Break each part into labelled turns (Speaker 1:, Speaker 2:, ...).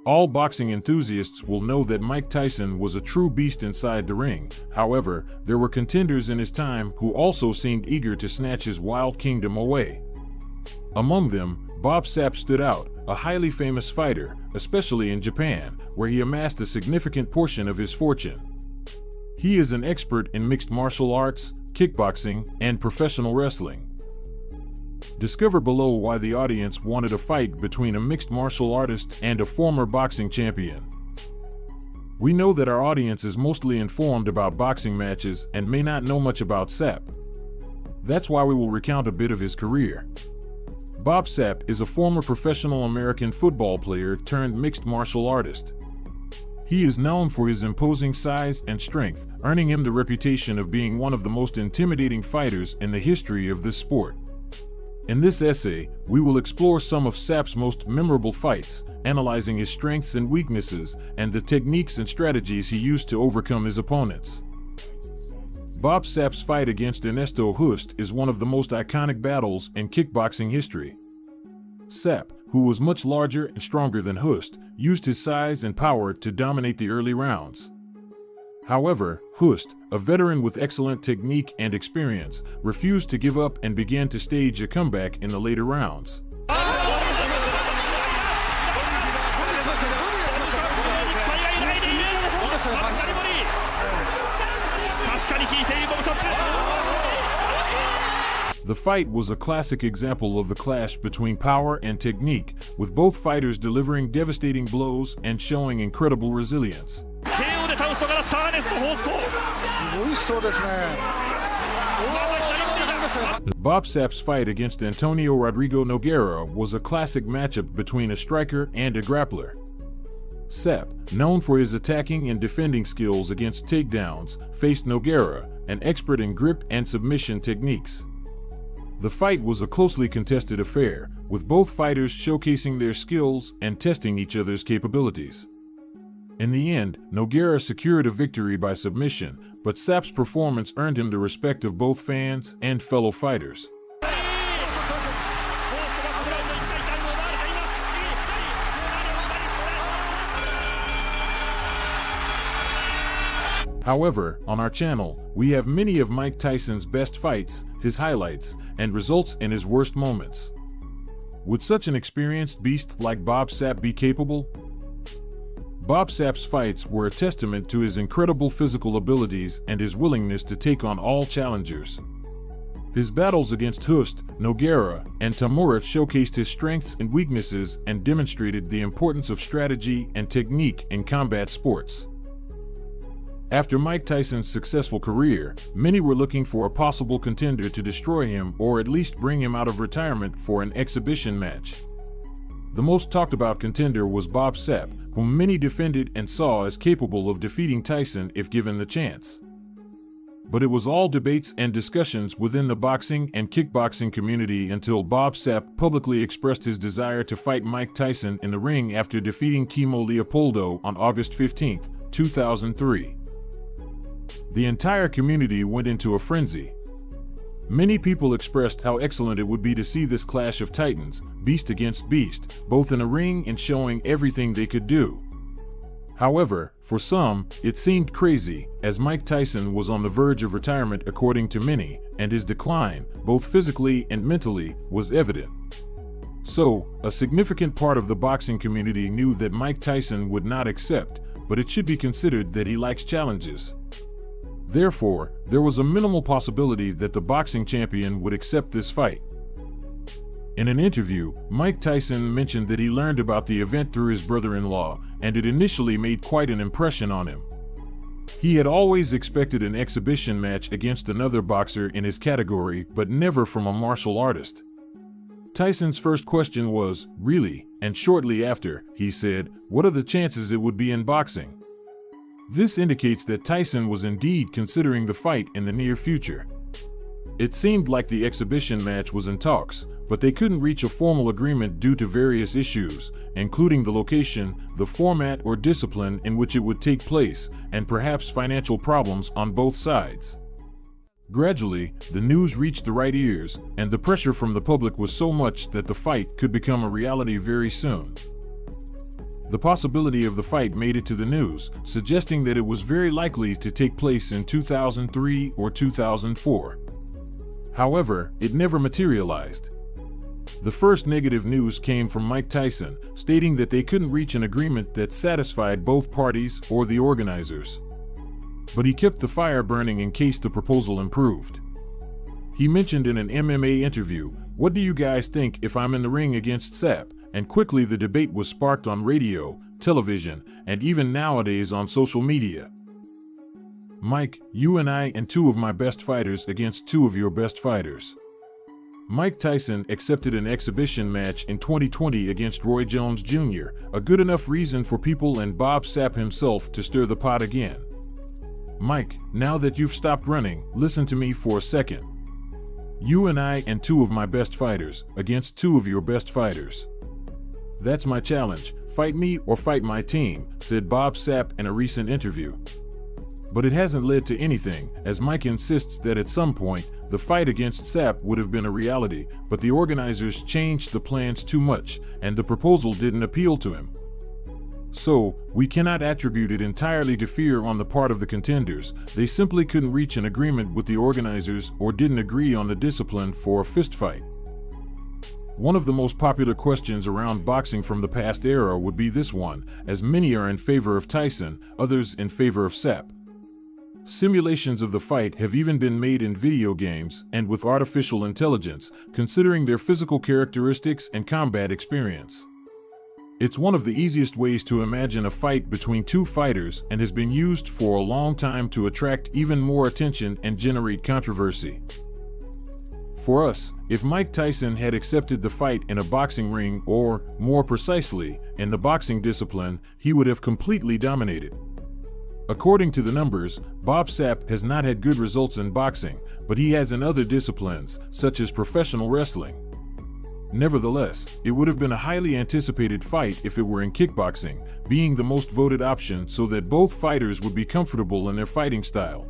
Speaker 1: All boxing enthusiasts will know that Mike Tyson was a true beast inside the ring. However, there were contenders in his time who also seemed eager to snatch his wild kingdom away. Among them, Bob Sapp stood out, a highly famous fighter, especially in Japan, where he amassed a significant portion of his fortune. He is an expert in mixed martial arts, kickboxing, and professional wrestling. Discover below why the audience wanted a fight between a mixed martial artist and a former boxing champion. We know that our audience is mostly informed about boxing matches and may not know much about Sapp. That's why we will recount a bit of his career. Bob Sapp is a former professional American football player turned mixed martial artist. He is known for his imposing size and strength, earning him the reputation of being one of the most intimidating fighters in the history of this sport. In this essay, we will explore some of Sapp's most memorable fights, analyzing his strengths and weaknesses, and the techniques and strategies he used to overcome his opponents. Bob Sapp's fight against Ernesto Hust is one of the most iconic battles in kickboxing history. Sapp, who was much larger and stronger than Hust, used his size and power to dominate the early rounds. However, Hust, a veteran with excellent technique and experience, refused to give up and began to stage a comeback in the later rounds. The fight was a classic example of the clash between power and technique, with both fighters delivering devastating blows and showing incredible resilience. Bob Sapp's fight against Antonio Rodrigo Nogueira was a classic matchup between a striker and a grappler. Sapp, known for his attacking and defending skills against takedowns, faced Nogueira, an expert in grip and submission techniques. The fight was a closely contested affair, with both fighters showcasing their skills and testing each other's capabilities. In the end, Nogueira secured a victory by submission, but Sapp's performance earned him the respect of both fans and fellow fighters. However, on our channel, we have many of Mike Tyson's best fights, his highlights, and results in his worst moments. Would such an experienced beast like Bob Sapp be capable? Bob Sapp's fights were a testament to his incredible physical abilities and his willingness to take on all challengers. His battles against Hust, Nogueira, and Tamura showcased his strengths and weaknesses and demonstrated the importance of strategy and technique in combat sports. After Mike Tyson's successful career, many were looking for a possible contender to destroy him or at least bring him out of retirement for an exhibition match. The most talked about contender was Bob Sapp, whom many defended and saw as capable of defeating Tyson if given the chance. But it was all debates and discussions within the boxing and kickboxing community until Bob Sapp publicly expressed his desire to fight Mike Tyson in the ring after defeating Kimo Leopoldo on August 15, 2003. The entire community went into a frenzy. Many people expressed how excellent it would be to see this clash of titans, beast against beast, both in a ring and showing everything they could do. However, for some, it seemed crazy, as Mike Tyson was on the verge of retirement according to many, and his decline, both physically and mentally, was evident. So, a significant part of the boxing community knew that Mike Tyson would not accept, but it should be considered that he likes challenges. Therefore, there was a minimal possibility that the boxing champion would accept this fight. In an interview, Mike Tyson mentioned that he learned about the event through his brother-in-law, and it initially made quite an impression on him. He had always expected an exhibition match against another boxer in his category, but never from a martial artist. Tyson's first question was, "Really?" And shortly after, he said, "What are the chances it would be in boxing?" This indicates that Tyson was indeed considering the fight in the near future. It seemed like the exhibition match was in talks, but they couldn't reach a formal agreement due to various issues, including the location, the format or discipline in which it would take place, and perhaps financial problems on both sides. Gradually, the news reached the right ears, and the pressure from the public was so much that the fight could become a reality very soon. The possibility of the fight made it to the news, suggesting that it was very likely to take place in 2003 or 2004. However, it never materialized. The first negative news came from Mike Tyson, stating that they couldn't reach an agreement that satisfied both parties or the organizers. But he kept the fire burning in case the proposal improved. He mentioned in an MMA interview, "What do you guys think if I'm in the ring against Sapp?" And quickly the debate was sparked on radio, television, and even nowadays on social media. "Mike, you and I and two of my best fighters against two of your best fighters." Mike Tyson accepted an exhibition match in 2020 against Roy Jones Jr., a good enough reason for people and Bob Sapp himself to stir the pot again. "Mike, now that you've stopped running, listen to me for a second. You and I and two of my best fighters against two of your best fighters. That's my challenge. Fight me or fight my team," said Bob Sapp in a recent interview. But it hasn't led to anything, as Mike insists that at some point, the fight against Sapp would have been a reality, but the organizers changed the plans too much, and the proposal didn't appeal to him. So, we cannot attribute it entirely to fear on the part of the contenders. They simply couldn't reach an agreement with the organizers or didn't agree on the discipline for a fistfight. One of the most popular questions around boxing from the past era would be this one, as many are in favor of Tyson, others in favor of Sapp. Simulations of the fight have even been made in video games and with artificial intelligence, considering their physical characteristics and combat experience. It's one of the easiest ways to imagine a fight between two fighters and has been used for a long time to attract even more attention and generate controversy. For us, if Mike Tyson had accepted the fight in a boxing ring or, more precisely, in the boxing discipline, he would have completely dominated. According to the numbers, Bob Sapp has not had good results in boxing, but he has in other disciplines, such as professional wrestling. Nevertheless, it would have been a highly anticipated fight if it were in kickboxing, being the most voted option so that both fighters would be comfortable in their fighting style.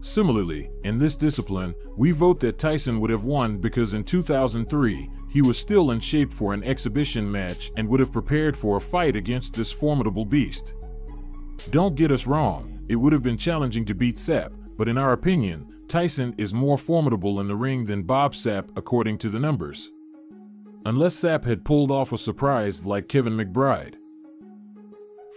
Speaker 1: Similarly, in this discipline, we vote that Tyson would have won because in 2003, he was still in shape for an exhibition match and would have prepared for a fight against this formidable beast. Don't get us wrong, it would have been challenging to beat Sapp, but in our opinion, Tyson is more formidable in the ring than Bob Sapp according to the numbers. Unless Sapp had pulled off a surprise like Kevin McBride.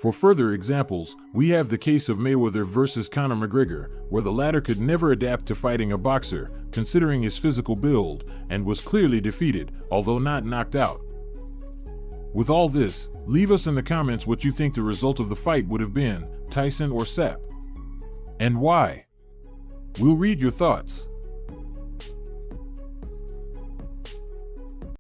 Speaker 1: For further examples, we have the case of Mayweather versus Conor McGregor, where the latter could never adapt to fighting a boxer, considering his physical build, and was clearly defeated, although not knocked out. With all this, leave us in the comments what you think the result of the fight would have been, Tyson or Sapp, and why. We'll read your thoughts.